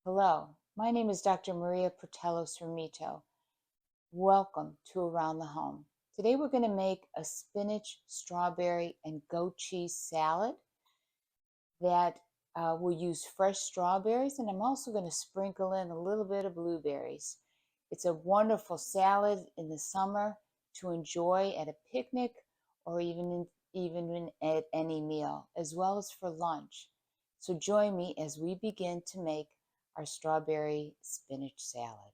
Hello, my name is Dr. Maria Portellos Ramito. Welcome to Around the Home. Today we're going to make a spinach, strawberry, and goat cheese salad that will use fresh strawberries, and I'm also going to sprinkle in a little bit of blueberries. It's a wonderful salad in the summer to enjoy at a picnic or even at any meal, as well as for lunch. So join me as we begin to make our strawberry spinach salad.